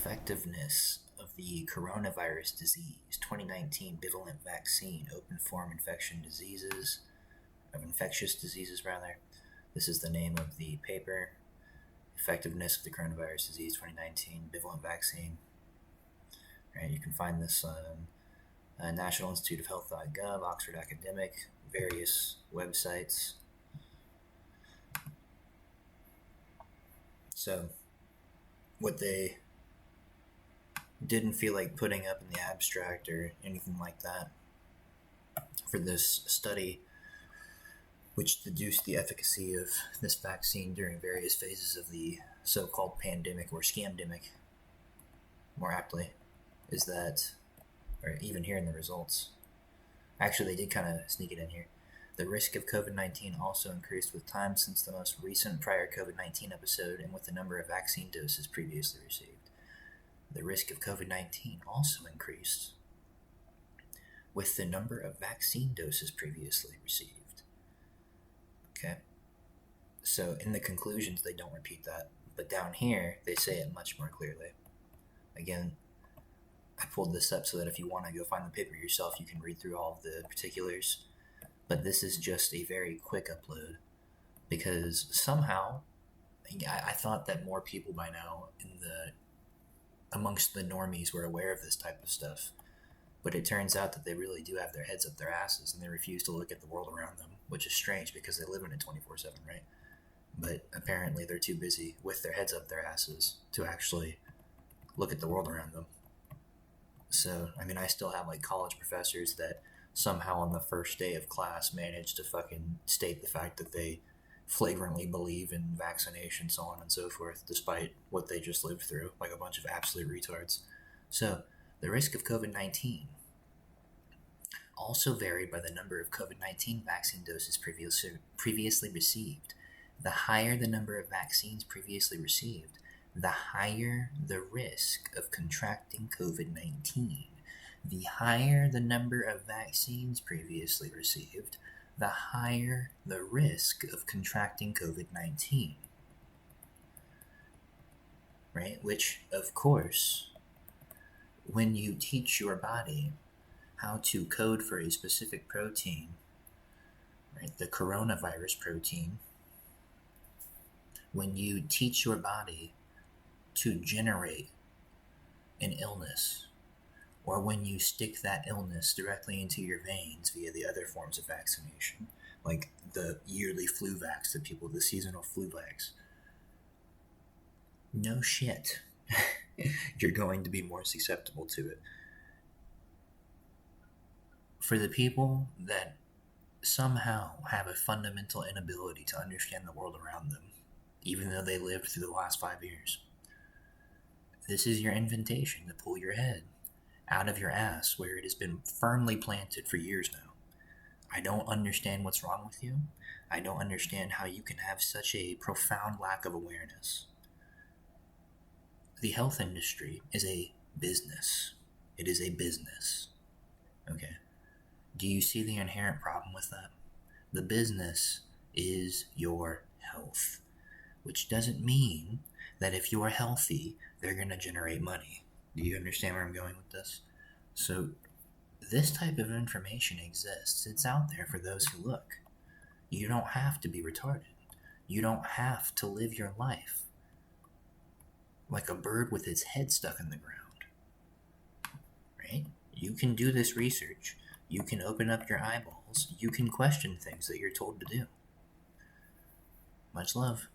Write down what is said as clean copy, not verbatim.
Effectiveness of the coronavirus disease 2019 bivalent vaccine, open form infectious diseases rather. This is the name of the paper. Effectiveness of the coronavirus disease 2019 bivalent vaccine. Right, you can find this on National Institute of Health.gov, Oxford Academic, various websites. So, what they didn't feel like putting up in the abstract or anything like that for this study, which deduced the efficacy of this vaccine during various phases of the so-called pandemic or scamdemic, more aptly, is that, or even here in the results, actually they did kind of sneak it in here. The risk of COVID-19 also increased with time since the most recent prior COVID-19 episode and with the number of vaccine doses previously received. The risk of COVID-19 also increased with the number of vaccine doses previously received. Okay. So in the conclusions, they don't repeat that. But down here, they say it much more clearly. Again, I pulled this up so that if you want to go find the paper yourself, you can read through all of the particulars. But this is just a very quick upload because somehow I thought that more people by now amongst the normies were aware of this type of stuff. But it turns out that they really do have their heads up their asses and they refuse to look at the world around them, which is strange because they live in it 24/7, right? But apparently they're too busy with their heads up their asses to actually look at the world around them. So, I still have college professors that somehow on the first day of class managed to fucking state the fact that they flagrantly believe in vaccination, so on and so forth, despite what they just lived through, like a bunch of absolute retards. So, the risk of COVID-19 also varied by the number of COVID-19 vaccine doses previously received. The higher the number of vaccines previously received, the higher the risk of contracting COVID-19. The higher the number of vaccines previously received, the higher the risk of contracting COVID-19. Right? Which, of course, when you teach your body how to code for a specific protein, right, the coronavirus protein, when you teach your body to generate an illness, or when you stick that illness directly into your veins via the other forms of vaccination, like the yearly flu vax, the seasonal flu vax, no shit, you're going to be more susceptible to it. For the people that somehow have a fundamental inability to understand the world around them, even though they lived through the last 5 years, this is your invitation to pull your head out of your ass where it has been firmly planted for years now. I don't understand what's wrong with you. I don't understand how you can have such a profound lack of awareness. The health industry is a business. It is a business. Okay. Do you see the inherent problem with that? The business is your health, which doesn't mean that if you're healthy, they're going to generate money. Do you understand where I'm going with this? So, this type of information exists. It's out there for those who look. You don't have to be retarded. You don't have to live your life like a bird with its head stuck in the ground. Right? You can do this research. You can open up your eyeballs. You can question things that you're told to do. Much love.